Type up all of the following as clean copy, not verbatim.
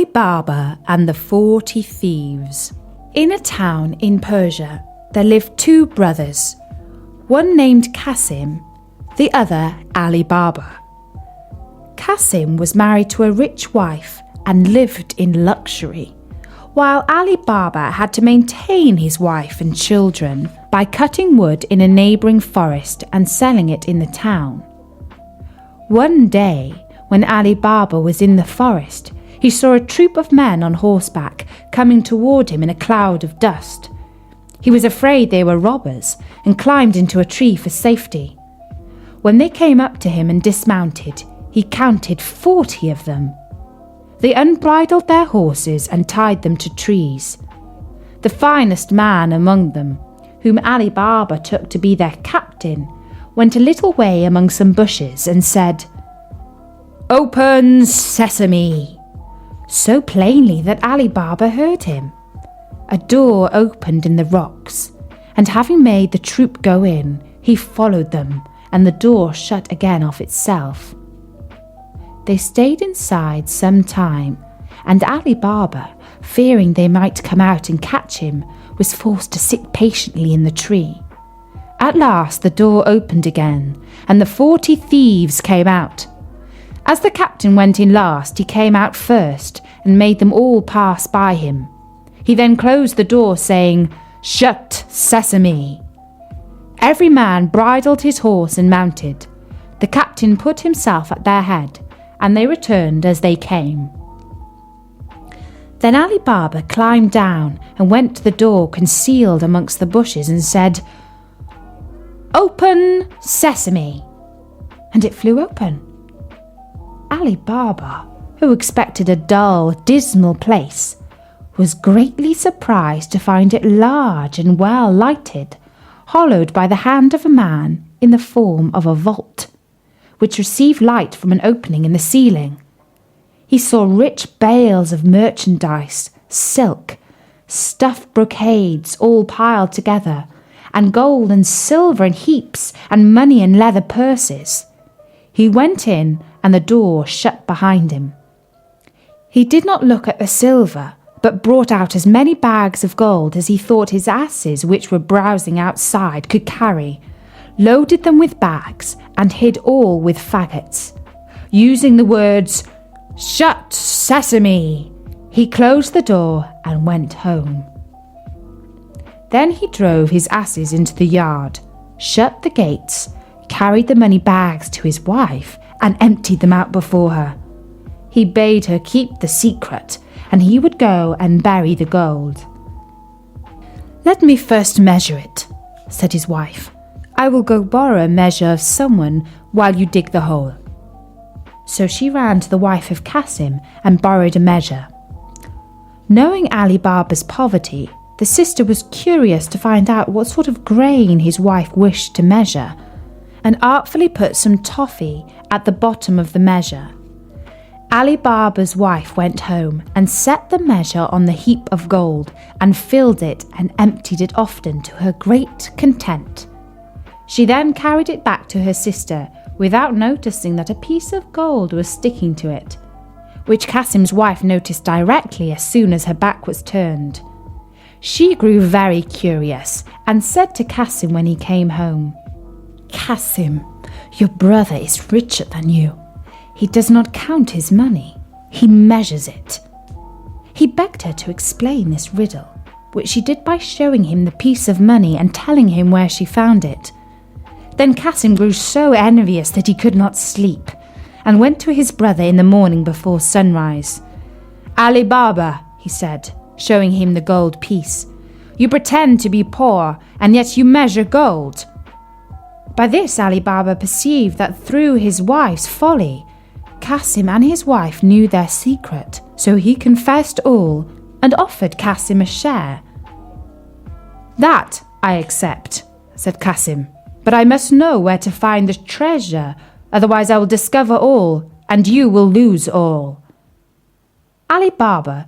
Ali Baba and the 40 Thieves. In a town in Persia, there lived two brothers, one named Qasim, the other Ali Baba. Qasim was married to a rich wife and lived in luxury, while Ali Baba had to maintain his wife and children by cutting wood in a neighbouring forest and selling it in the town. One day, when Ali Baba was in the forest, he saw a troop of men on horseback coming toward him in a cloud of dust. He was afraid they were robbers and climbed into a tree for safety. When they came up to him and dismounted, he counted 40 of them. They unbridled their horses and tied them to trees. The finest man among them, whom Ali Baba took to be their captain, went a little way among some bushes and said, "Open, sesame!" so plainly that Ali Baba heard him. A door opened in the rocks, and having made the troop go in, he followed them, and the door shut again of itself. They stayed inside some time, and Ali Baba, fearing they might come out and catch him, was forced to sit patiently in the tree. At last the door opened again, and the 40 thieves came out. As the captain went in last, he came out first and made them all pass by him. He then closed the door, saying, "Shut, sesame!" Every man bridled his horse and mounted. The captain put himself at their head, and they returned as they came. Then Ali Baba climbed down and went to the door concealed amongst the bushes and said, "Open, sesame!" And it flew open. Ali Baba, who expected a dull, dismal place, was greatly surprised to find it large and well lighted, hollowed by the hand of a man in the form of a vault, which received light from an opening in the ceiling. He saw rich bales of merchandise, silk, stuffed brocades all piled together, and gold and silver in heaps, and money in leather purses. He went in, and the door shut behind him. He did not look at the silver, but brought out as many bags of gold as he thought his asses, which were browsing outside, could carry, loaded them with bags, and hid all with faggots. Using the words, "Shut, sesame!" he closed the door and went home. Then he drove his asses into the yard, shut the gates, carried the money bags to his wife, and emptied them out before her. He bade her keep the secret, and he would go and bury the gold. "Let me first measure it," said his wife. "I will go borrow a measure of someone while you dig the hole." So she ran to the wife of Qasim and borrowed a measure. Knowing Ali Baba's poverty, the sister was curious to find out what sort of grain his wife wished to measure, and artfully put some toffee at the bottom of the measure. Ali Baba's wife went home and set the measure on the heap of gold and filled it and emptied it often to her great content. She then carried it back to her sister without noticing that a piece of gold was sticking to it, which Qasim's wife noticed directly as soon as her back was turned. She grew very curious and said to Qasim when he came home, "Qasim, your brother is richer than you. He does not count his money, he measures it." He begged her to explain this riddle, which she did by showing him the piece of money and telling him where she found it. Then Qasim grew so envious that he could not sleep, and went to his brother in the morning before sunrise. "Ali Baba," he said, showing him the gold piece, "you pretend to be poor, and yet you measure gold." By this Ali Baba perceived that through his wife's folly, Qasim and his wife knew their secret, so he confessed all and offered Qasim a share. "That I accept," said Qasim, "but I must know where to find the treasure, otherwise I will discover all, and you will lose all." Ali Baba,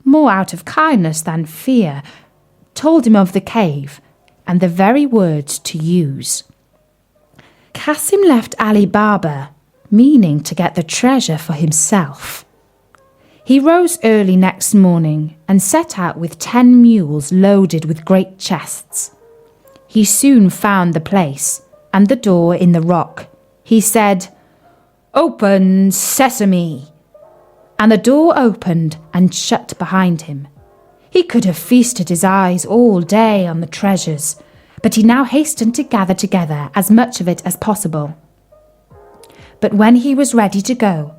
more out of kindness than fear, told him of the cave and the very words to use. Qasim left Ali Baba, meaning to get the treasure for himself. He rose early next morning and set out with 10 mules loaded with great chests. He soon found the place and the door in the rock. He said, "Open, sesame!" And the door opened and shut behind him. He could have feasted his eyes all day on the treasures, but he now hastened to gather together as much of it as possible. But when he was ready to go,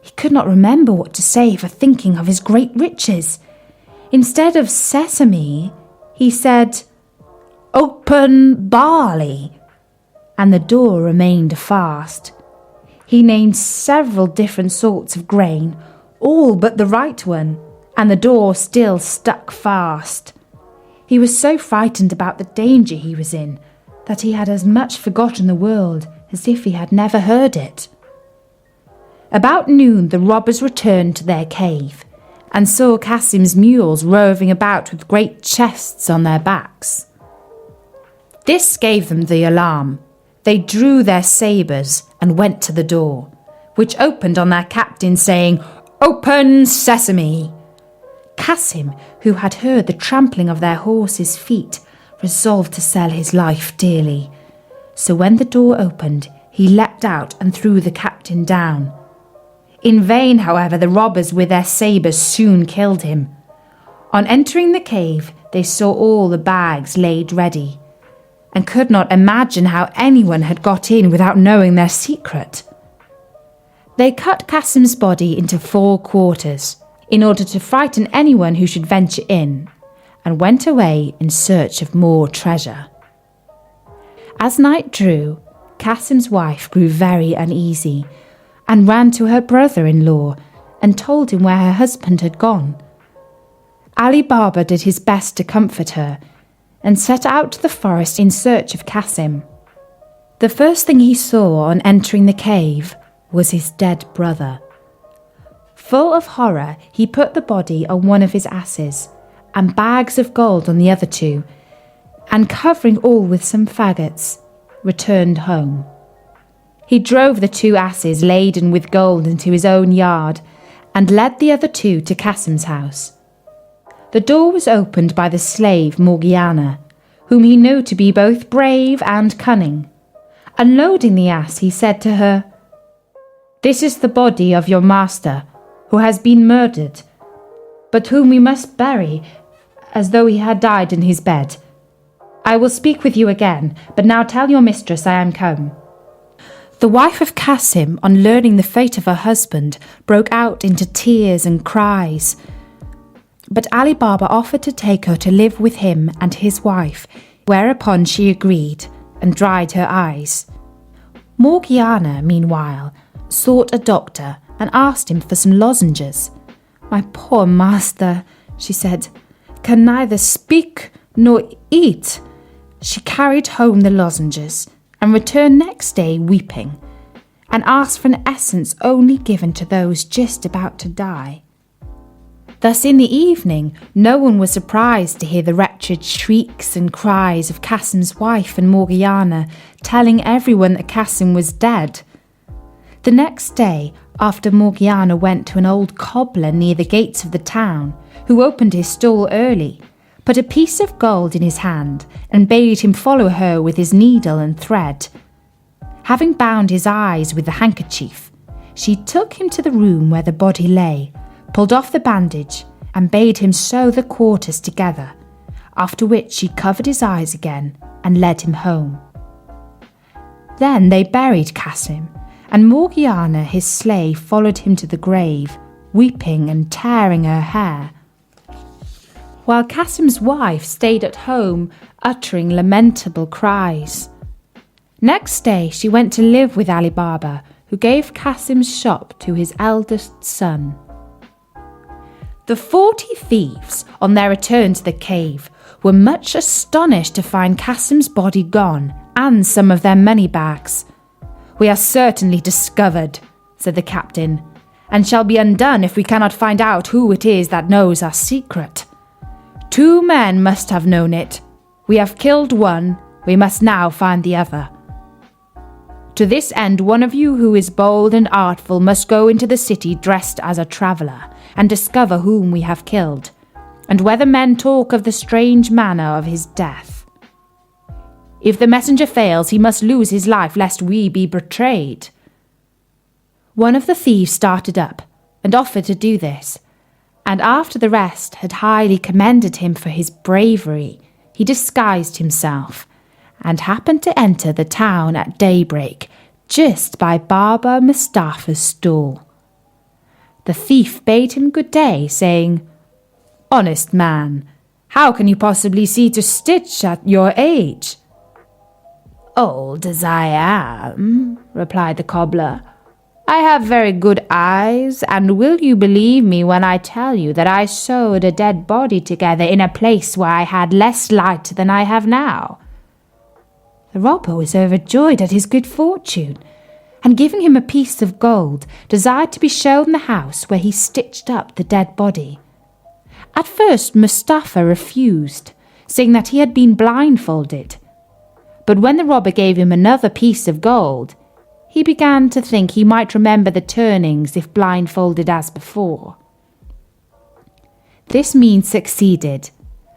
he could not remember what to say for thinking of his great riches. Instead of sesame, he said, "Open, barley!" And the door remained fast. He named several different sorts of grain, all but the right one, and the door still stuck fast. He was so frightened about the danger he was in that he had as much forgotten the world as if he had never heard it. About noon the robbers returned to their cave and saw Kasim's mules roving about with great chests on their backs. This gave them the alarm. They drew their sabres and went to the door, which opened on their captain, saying, "Open, sesame!" Kasim, who had heard the trampling of their horses' feet, resolved to sell his life dearly. So when the door opened, he leapt out and threw the captain down. In vain, however, the robbers with their sabres soon killed him. On entering the cave, they saw all the bags laid ready, and could not imagine how anyone had got in without knowing their secret. They cut Kasim's body into 4 quarters, in order to frighten anyone who should venture in, and went away in search of more treasure. As night drew, Kasim's wife grew very uneasy, and ran to her brother-in-law and told him where her husband had gone. Ali Baba did his best to comfort her, and set out to the forest in search of Kasim. The first thing he saw on entering the cave was his dead brother. Full of horror, he put the body on one of his asses, and bags of gold on the other 2, and covering all with some faggots, returned home. He drove the 2 asses laden with gold into his own yard, and led the other 2 to Kasim's house. The door was opened by the slave Morgiana, whom he knew to be both brave and cunning. Unloading the ass, he said to her, "This is the body of your master, who has been murdered, but whom we must bury as though he had died in his bed. I will speak with you again, but now tell your mistress I am come." The wife of Kasim, on learning the fate of her husband, broke out into tears and cries. But Ali Baba offered to take her to live with him and his wife, whereupon she agreed and dried her eyes. Morgiana, meanwhile, sought a doctor and asked him for some lozenges. "My poor master," she said, "can neither speak nor eat." She carried home the lozenges and returned next day weeping, and asked for an essence only given to those just about to die. Thus in the evening no one was surprised to hear the wretched shrieks and cries of Kasim's wife and Morgiana, telling everyone that Kasim was dead. The next day, after Morgiana went to an old cobbler near the gates of the town, who opened his stall early, put a piece of gold in his hand, and bade him follow her with his needle and thread. Having bound his eyes with the handkerchief, she took him to the room where the body lay, pulled off the bandage, and bade him sew the quarters together, after which she covered his eyes again and led him home. Then they buried Kasim, and Morgiana, his slave, followed him to the grave, weeping and tearing her hair, while Kasim's wife stayed at home, uttering lamentable cries. Next day she went to live with Ali Baba, who gave Kasim's shop to his eldest son. The 40 thieves, on their return to the cave, were much astonished to find Kasim's body gone and some of their money bags. "We are certainly discovered," said the captain, "and shall be undone if we cannot find out who it is that knows our secret. 2 men must have known it. We have killed one, we must now find the other. To this end, one of you who is bold and artful must go into the city dressed as a traveller, and discover whom we have killed, and whether men talk of the strange manner of his death. If the messenger fails, he must lose his life, lest we be betrayed." One of the thieves started up and offered to do this, and after the rest had highly commended him for his bravery, he disguised himself and happened to enter the town at daybreak, just by Baba Mustapha's stall. The thief bade him good day, saying, "Honest man, how can you possibly see to stitch at your age?" "Old as I am," replied the cobbler, "I have very good eyes, and will you believe me when I tell you that I sewed a dead body together in a place where I had less light than I have now?" The robber was overjoyed at his good fortune, and giving him a piece of gold, desired to be shown the house where he stitched up the dead body. At first Mustapha refused, saying that he had been blindfolded. But when the robber gave him another piece of gold, he began to think he might remember the turnings if blindfolded as before. This means succeeded.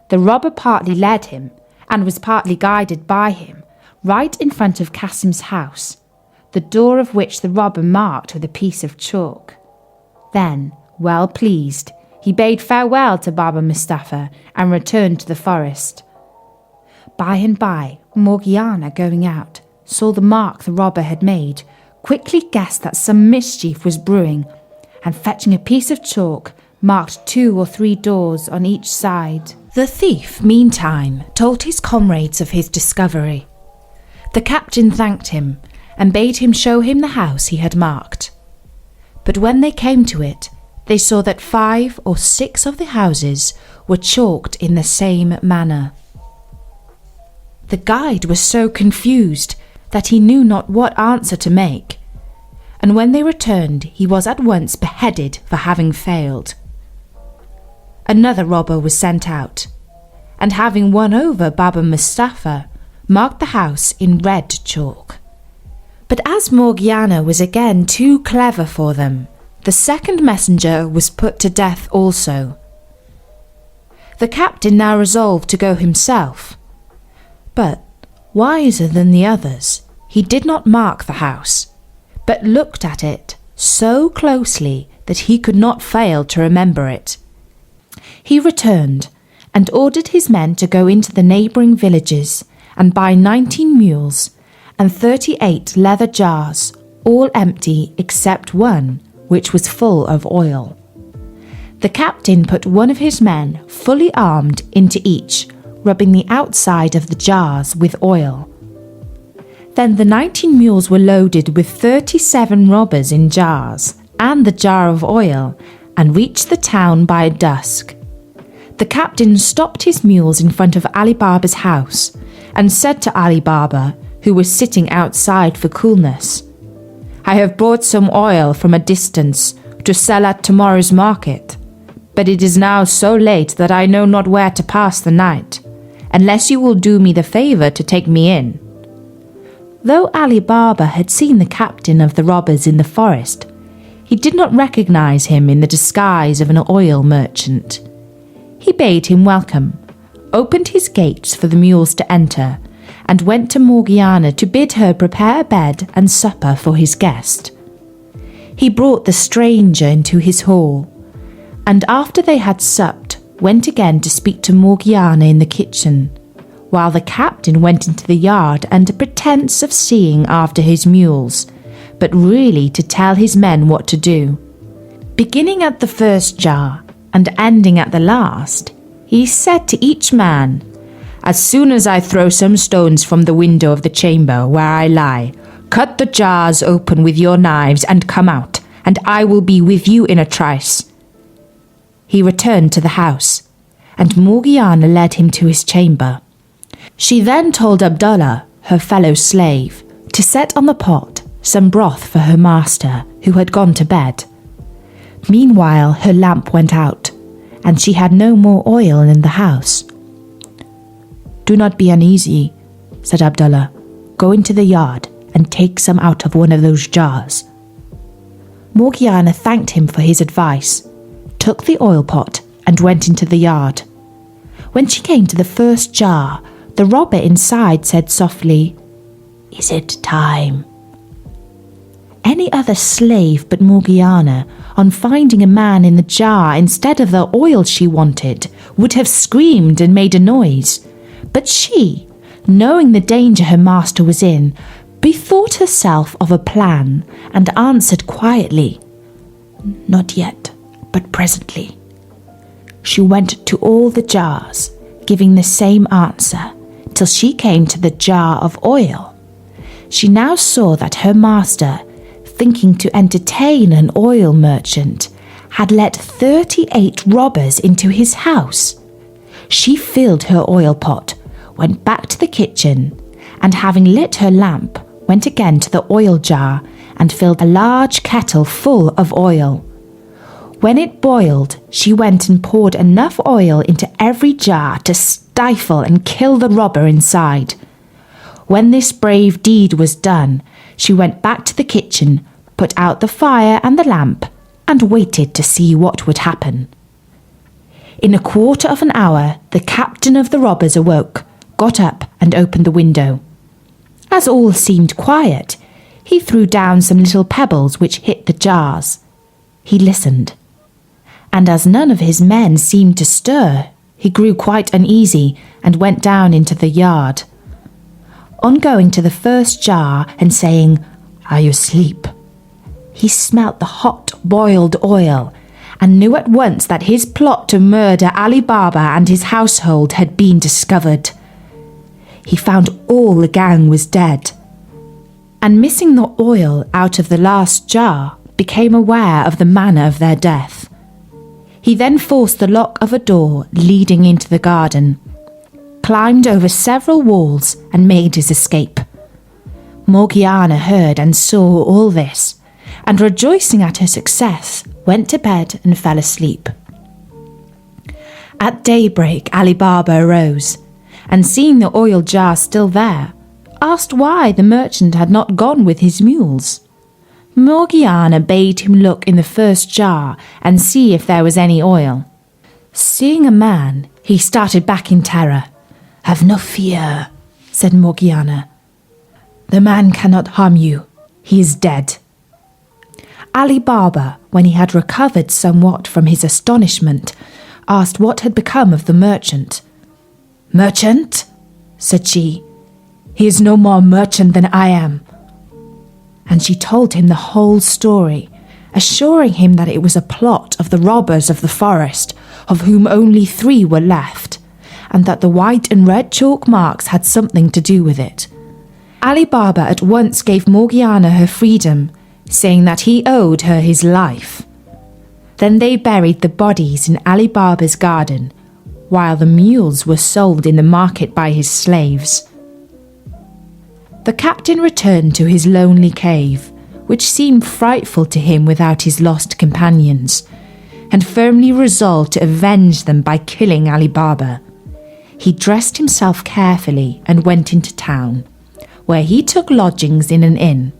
The robber partly led him, and was partly guided by him, right in front of Qasim's house, the door of which the robber marked with a piece of chalk. Then, well pleased, he bade farewell to Baba Mustapha and returned to the forest. By and by, Morgiana, going out, saw the mark the robber had made, quickly guessed that some mischief was brewing, and fetching a piece of chalk, marked 2 or 3 doors on each side. The thief, meantime, told his comrades of his discovery. The captain thanked him, and bade him show him the house he had marked. But when they came to it, they saw that 5 or 6 of the houses were chalked in the same manner. The guide was so confused that he knew not what answer to make, and when they returned, he was at once beheaded for having failed. Another robber was sent out, and having won over Baba Mustapha, marked the house in red chalk. But as Morgiana was again too clever for them, the second messenger was put to death also. The captain now resolved to go himself, but, wiser than the others, he did not mark the house, but looked at it so closely that he could not fail to remember it. He returned and ordered his men to go into the neighbouring villages and buy 19 mules and 38 leather jars, all empty except one, which was full of oil. The captain put one of his men, fully armed, into each, rubbing the outside of the jars with oil. Then the 19 mules were loaded with 37 robbers in jars, and the jar of oil, and reached the town by dusk. The captain stopped his mules in front of Ali Baba's house, and said to Ali Baba, who was sitting outside for coolness, "I have brought some oil from a distance to sell at tomorrow's market, but it is now so late that I know not where to pass the night, unless you will do me the favour to take me in." Though Ali Baba had seen the captain of the robbers in the forest, he did not recognise him in the disguise of an oil merchant. He bade him welcome, opened his gates for the mules to enter, and went to Morgiana to bid her prepare a bed and supper for his guest. He brought the stranger into his hall, and after they had supped, went again to speak to Morgiana in the kitchen, while the captain went into the yard under pretence of seeing after his mules, but really to tell his men what to do. Beginning at the first jar and ending at the last, he said to each man, "As soon as I throw some stones from the window of the chamber where I lie, cut the jars open with your knives and come out, and I will be with you in a trice." He returned to the house, and Morgiana led him to his chamber. She then told Abdullah, her fellow slave, to set on the pot some broth for her master, who had gone to bed. Meanwhile her lamp went out, and she had no more oil in the house. "Do not be uneasy," said Abdullah. "Go into the yard and take some out of one of those jars." Morgiana thanked him for his advice, took the oil pot and went into the yard. When she came to the first jar, the robber inside said softly, "Is it time?" Any other slave but Morgiana, on finding a man in the jar instead of the oil she wanted, would have screamed and made a noise. But she, knowing the danger her master was in, bethought herself of a plan and answered quietly, "Not yet, but presently." She went to all the jars, giving the same answer, till she came to the jar of oil. She now saw that her master, thinking to entertain an oil merchant, had let 38 robbers into his house. She filled her oil pot, went back to the kitchen, and having lit her lamp, went again to the oil jar and filled a large kettle full of oil. When it boiled, she went and poured enough oil into every jar to stifle and kill the robber inside. When this brave deed was done, she went back to the kitchen, put out the fire and the lamp, and waited to see what would happen. In a quarter of an hour, the captain of the robbers awoke, got up and opened the window. As all seemed quiet, he threw down some little pebbles which hit the jars. He listened, and as none of his men seemed to stir, he grew quite uneasy and went down into the yard. On going to the first jar and saying, "Are you asleep?" he smelt the hot boiled oil and knew at once that his plot to murder Ali Baba and his household had been discovered. He found all the gang was dead, and missing the oil out of the last jar, became aware of the manner of their death. He then forced the lock of a door leading into the garden, climbed over several walls and made his escape. Morgiana heard and saw all this, and rejoicing at her success, went to bed and fell asleep. At daybreak, Ali Baba arose, and seeing the oil jar still there, asked why the merchant had not gone with his mules. Morgiana bade him look in the first jar and see if there was any oil. Seeing a man, he started back in terror. "Have no fear," said Morgiana. "The man cannot harm you. He is dead." Ali Baba, when he had recovered somewhat from his astonishment, asked what had become of the merchant. "Merchant?" said she. "He is no more merchant than I am." And she told him the whole story, assuring him that it was a plot of the robbers of the forest, of whom only 3 were left, and that the white and red chalk marks had something to do with it. Ali Baba at once gave Morgiana her freedom, saying that he owed her his life. Then they buried the bodies in Ali Baba's garden, while the mules were sold in the market by his slaves. The captain returned to his lonely cave, which seemed frightful to him without his lost companions, and firmly resolved to avenge them by killing Ali Baba. He dressed himself carefully and went into town, where he took lodgings in an inn.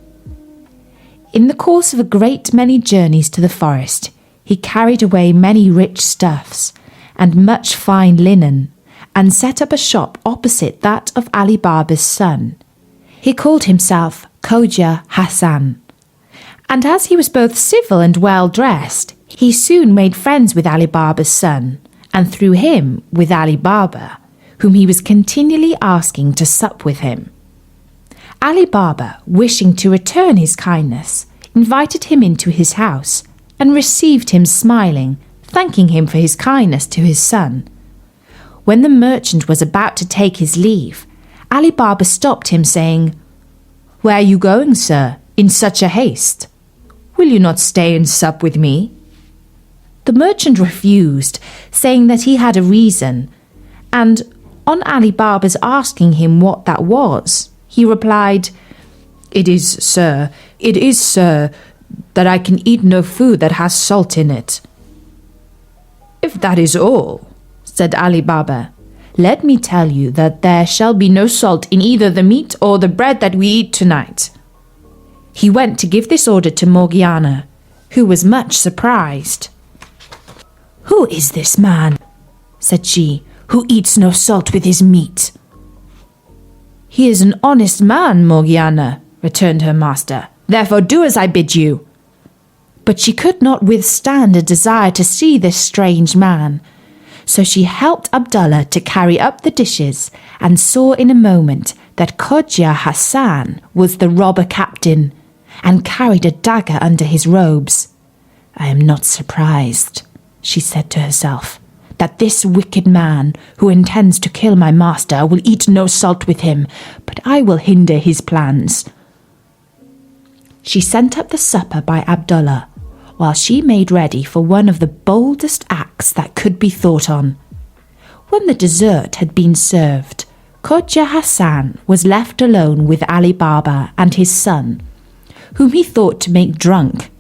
In the course of a great many journeys to the forest, he carried away many rich stuffs and much fine linen, and set up a shop opposite that of Ali Baba's son. He called himself Khoja Hassan, and as he was both civil and well dressed, he soon made friends with Ali Baba's son, and through him with Ali Baba, whom he was continually asking to sup with him. Ali Baba, wishing to return his kindness, invited him into his house and received him smiling, thanking him for his kindness to his son. When the merchant was about to take his leave, Ali Baba stopped him, saying, "Where are you going, sir, in such a haste? Will you not stay and sup with me?" The merchant refused, saying that he had a reason, and on Ali Baba's asking him what that was, he replied, it is, sir, that I can eat no food that has salt in it." "If that is all," said Ali Baba, "let me tell you that there shall be no salt in either the meat or the bread that we eat tonight." He went to give this order to Morgiana, who was much surprised. "Who is this man," said she, "who eats no salt with his meat?" "He is an honest man, Morgiana," returned her master. "Therefore do as I bid you." But she could not withstand a desire to see this strange man. So she helped Abdullah to carry up the dishes and saw in a moment that Khoja Hassan was the robber captain and carried a dagger under his robes. "I am not surprised," she said to herself, "that this wicked man who intends to kill my master will eat no salt with him, but I will hinder his plans." She sent up the supper by Abdullah, while she made ready for one of the boldest acts that could be thought on. When the dessert had been served, Khoja Hassan was left alone with Ali Baba and his son, whom he thought to make drunk,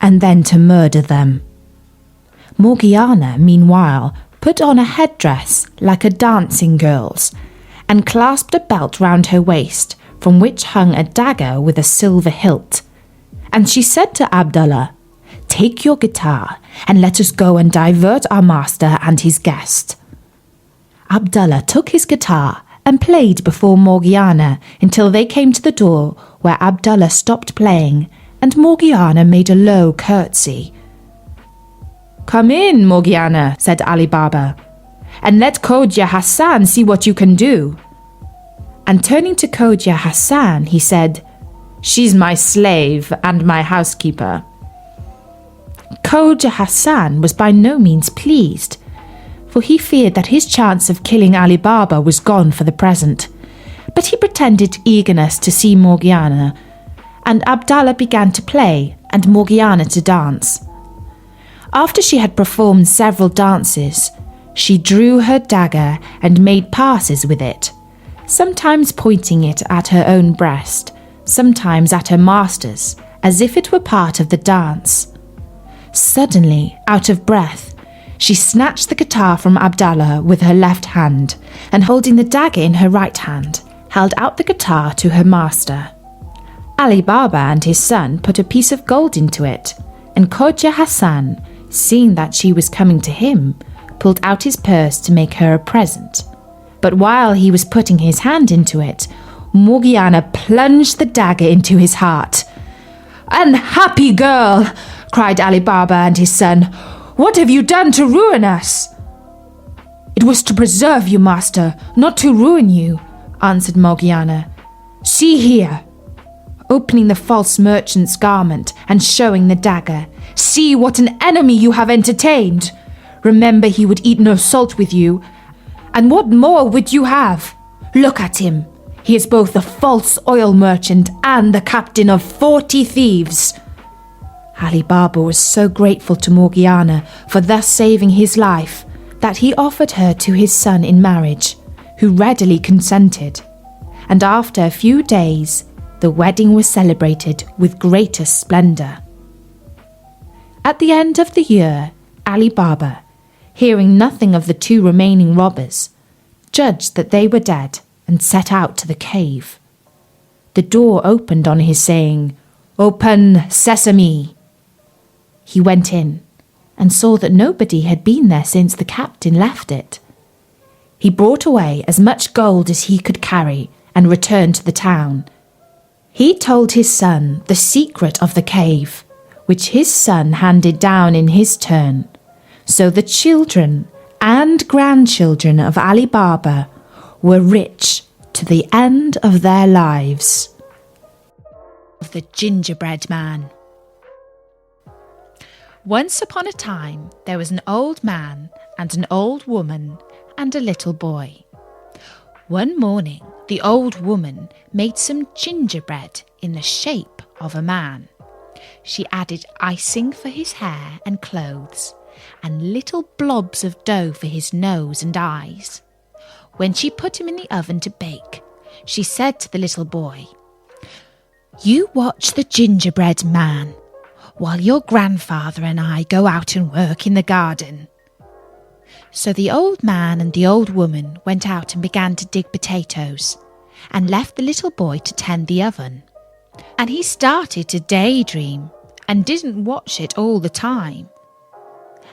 and then to murder them. Morgiana, meanwhile, put on a headdress like a dancing girl's, and clasped a belt round her waist, from which hung a dagger with a silver hilt. And she said to Abdullah, "Take your guitar, and let us go and divert our master and his guest." Abdullah took his guitar and played before Morgiana until they came to the door, where Abdullah stopped playing, and Morgiana made a low curtsy. "Come in, Morgiana," said Ali Baba, "and let Khoja Hassan see what you can do." And turning to Khoja Hassan, he said, "She's my slave and my housekeeper." Khoja Hassan was by no means pleased, for he feared that his chance of killing Ali Baba was gone for the present. But he pretended eagerness to see Morgiana, and Abdullah began to play and Morgiana to dance. After she had performed several dances, she drew her dagger and made passes with it, sometimes pointing it at her own breast, sometimes at her master's, as if it were part of the dance. Suddenly, out of breath, she snatched the guitar from Abdullah with her left hand, and holding the dagger in her right hand, held out the guitar to her master. Ali Baba and his son put a piece of gold into it, and Khoja Hassan, seeing that she was coming to him, pulled out his purse to make her a present. But while he was putting his hand into it, Morgiana plunged the dagger into his heart. "Unhappy girl!" cried Ali Baba and his son. "What have you done to ruin us?" "It was to preserve you, master, not to ruin you," answered Morgiana. "See here." Opening the false merchant's garment and showing the dagger, "See what an enemy you have entertained. Remember he would eat no salt with you. And what more would you have? Look at him. He is both the false oil merchant and the captain of 40 thieves." Ali Baba was so grateful to Morgiana for thus saving his life that he offered her to his son in marriage, who readily consented. And after a few days, the wedding was celebrated with greatest splendour. At the end of the year, Ali Baba, hearing nothing of the two remaining robbers, judged that they were dead and set out to the cave. The door opened on his saying, "Open, Sesame!" He went in and saw that nobody had been there since the captain left it. He brought away as much gold as he could carry and returned to the town. He told his son the secret of the cave, which his son handed down in his turn. So the children and grandchildren of Ali Baba were rich to the end of their lives. Of the Gingerbread Man. Once upon a time, there was an old man and an old woman and a little boy. One morning, the old woman made some gingerbread in the shape of a man. She added icing for his hair and clothes, and little blobs of dough for his nose and eyes. When she put him in the oven to bake, she said to the little boy, "You watch the gingerbread man, while your grandfather and I go out and work in the garden." So the old man and the old woman went out and began to dig potatoes, and left the little boy to tend the oven. And he started to daydream, and didn't watch it all the time.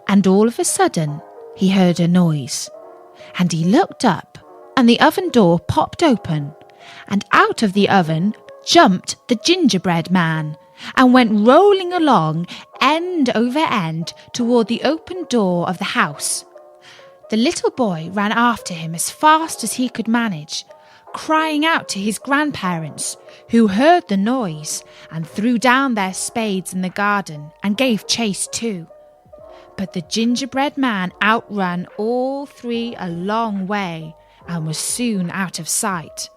And all of a sudden, he heard a noise. And he looked up, and the oven door popped open, and out of the oven jumped the gingerbread man, and went rolling along end over end toward the open door of the house. The little boy ran after him as fast as he could manage, crying out to his grandparents, who heard the noise and threw down their spades in the garden and gave chase too. But the gingerbread man outran all three a long way and was soon out of sight,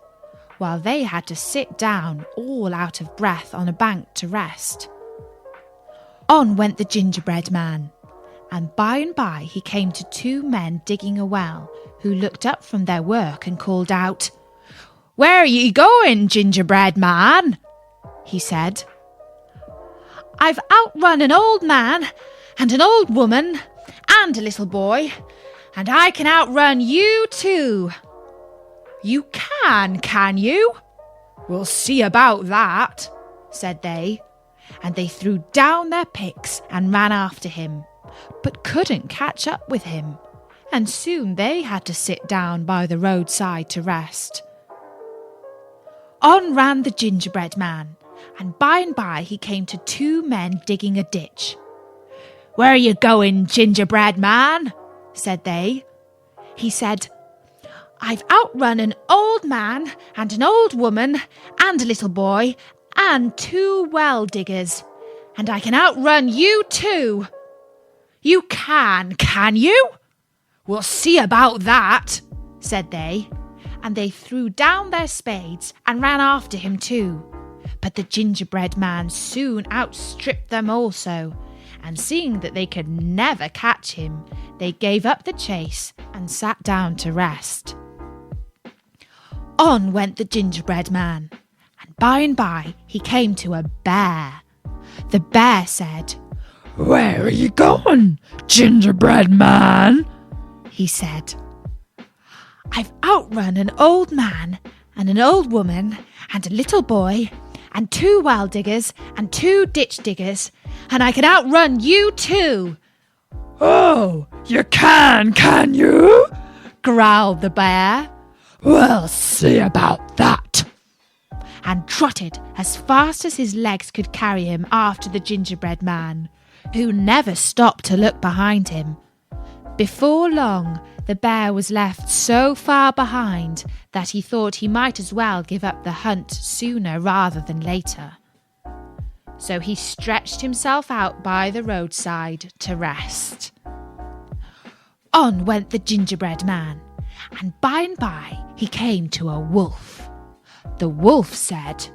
while they had to sit down all out of breath on a bank to rest. On went the gingerbread man, and by he came to two men digging a well, who looked up from their work and called out, "Where are ye going, gingerbread man?" he said. "I've outrun an old man and an old woman and a little boy, and I can outrun you too." "You can you? We'll see about that," said they, and they threw down their picks and ran after him, but couldn't catch up with him, and soon they had to sit down by the roadside to rest. On ran the gingerbread man, and by he came to two men digging a ditch. "Where are you going, gingerbread man?" said they. He said, "I've outrun an old man and an old woman and a little boy and two well diggers, and I can outrun you too." "You can you? We'll see about that," said they, and they threw down their spades and ran after him too. But the gingerbread man soon outstripped them also, and seeing that they could never catch him, they gave up the chase and sat down to rest. On went the gingerbread man, and by he came to a bear. The bear said, "Where are you going, gingerbread man?" he said. "I've outrun an old man and an old woman and a little boy and two well diggers and two ditch diggers, and I can outrun you too." "Oh, you can you?" growled the bear. "We'll see about that," and trotted as fast as his legs could carry him after the gingerbread man, who never stopped to look behind him. Before long, the bear was left so far behind that he thought he might as well give up the hunt sooner rather than later. So he stretched himself out by the roadside to rest. On went the gingerbread man, and by he came to a wolf. The wolf said,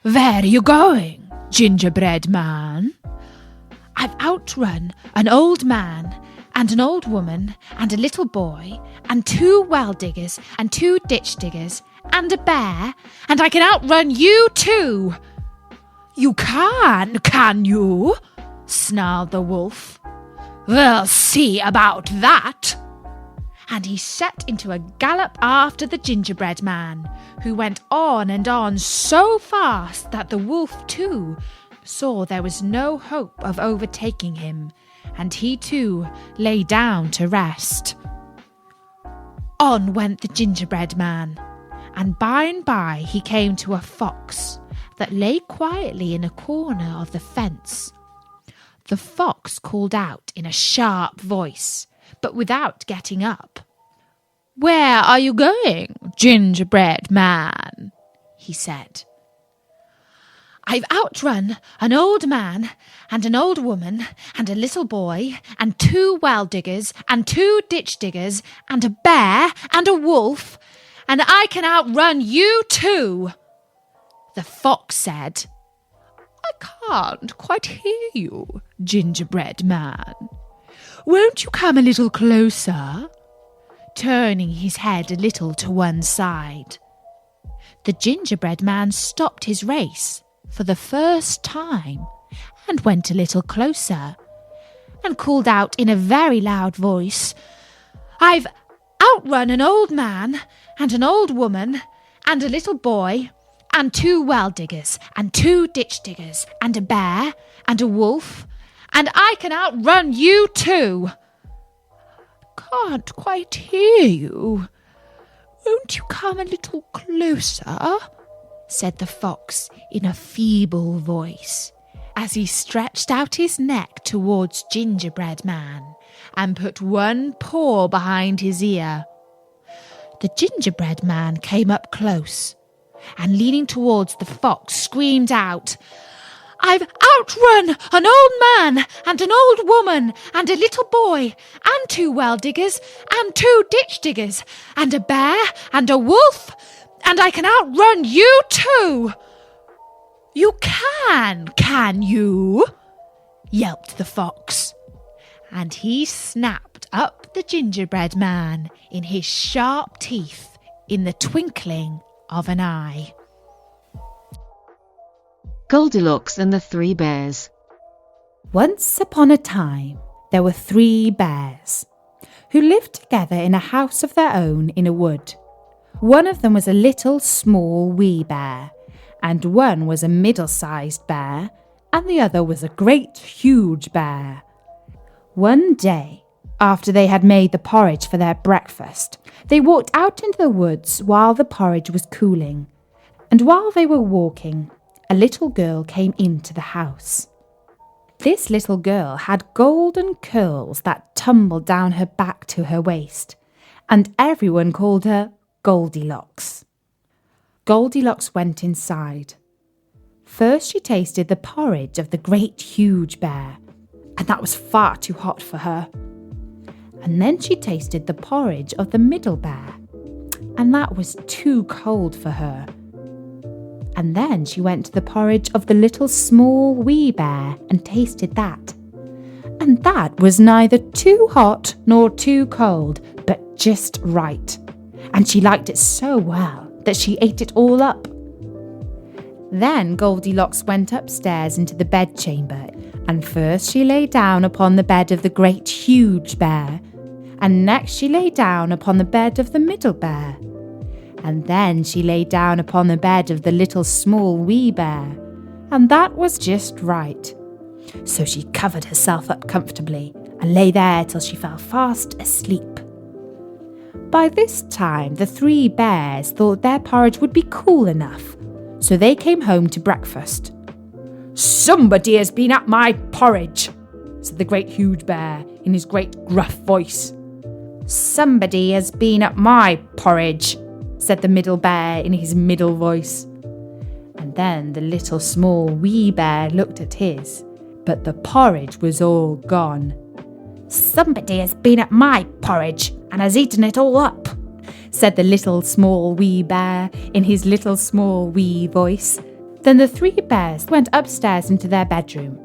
"Where are you going, gingerbread man?" "I've outrun an old man and an old woman and a little boy and two well diggers and two ditch diggers and a bear, and I can outrun you too." "You can you?" snarled the wolf. "We'll see about that." And he set into a gallop after the gingerbread man, who went on and on so fast that the wolf too saw there was no hope of overtaking him, and he too lay down to rest. On went the gingerbread man, and by he came to a fox that lay quietly in a corner of the fence. The fox called out in a sharp voice, but without getting up. "Where are you going, gingerbread man?" he said. "I've outrun an old man and an old woman and a little boy and two well diggers and two ditch diggers and a bear and a wolf, and I can outrun you too." The fox said, "I can't quite hear you, gingerbread man. Won't you come a little closer?" turning his head a little to one side. The gingerbread man stopped his race for the first time and went a little closer and called out in a very loud voice, "I've outrun an old man and an old woman and a little boy and two well diggers and two ditch diggers and a bear and a wolf, and I can outrun you too." "Can't quite hear you. Won't you come a little closer?" said the fox in a feeble voice, as he stretched out his neck towards Gingerbread Man and put one paw behind his ear. The Gingerbread Man came up close and, leaning towards the fox, screamed out, "I've outrun an old man and an old woman and a little boy and 2 well diggers and 2 ditch diggers and a bear and a wolf, and I can outrun you too." "You can you?" yelped the fox, and he snapped up the Gingerbread Man in his sharp teeth in the twinkling of an eye. Goldilocks and the 3 Bears. Once upon a time, there were 3 bears who lived together in a house of their own in a wood. One of them was a little small wee bear, and one was a middle-sized bear, and the other was a great huge bear. One day, after they had made the porridge for their breakfast, they walked out into the woods while the porridge was cooling, and while they were walking, a little girl came into the house. This little girl had golden curls that tumbled down her back to her waist, and everyone called her Goldilocks. Goldilocks went inside. First she tasted the porridge of the great huge bear, and that was far too hot for her. And then she tasted the porridge of the middle bear, and that was too cold for her. And then she went to the porridge of the little small wee bear and tasted that. And that was neither too hot nor too cold, but just right. And she liked it so well that she ate it all up. Then Goldilocks went upstairs into the bedchamber, and first she lay down upon the bed of the great huge bear, and next she lay down upon the bed of the middle bear, and then she lay down upon the bed of the little small wee bear, and that was just right. So she covered herself up comfortably and lay there till she fell fast asleep. By this time the 3 bears thought their porridge would be cool enough, so they came home to breakfast. "Somebody has been at my porridge," said the great huge bear in his great gruff voice. "Somebody has been at my porridge," said the middle bear in his middle voice. And then the little small wee bear looked at his, but the porridge was all gone. "Somebody has been at my porridge and has eaten it all up," said the little small wee bear in his little small wee voice. Then the 3 bears went upstairs into their bedroom.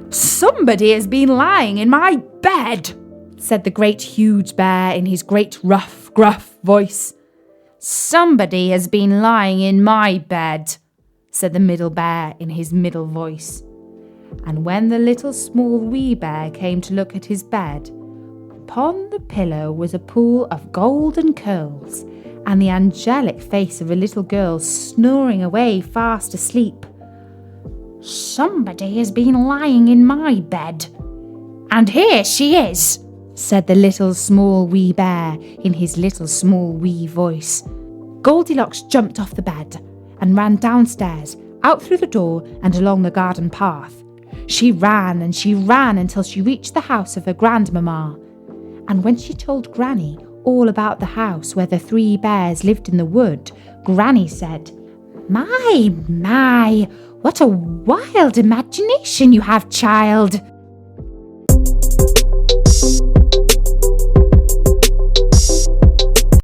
"Somebody has been lying in my bed," said the great huge bear in his great rough, gruff voice. "Somebody has been lying in my bed," said the middle bear in his middle voice. And when the little small wee bear came to look at his bed, upon the pillow was a pool of golden curls, and the angelic face of a little girl snoring away fast asleep. "Somebody has been lying in my bed, and here she is," said the little small wee bear in his little small wee voice. Goldilocks jumped off the bed and ran downstairs, out through the door and along the garden path. She ran and she ran until she reached the house of her grandmamma. And when she told Granny all about the house where the 3 bears lived in the wood, Granny said, My, what a wild imagination you have, child.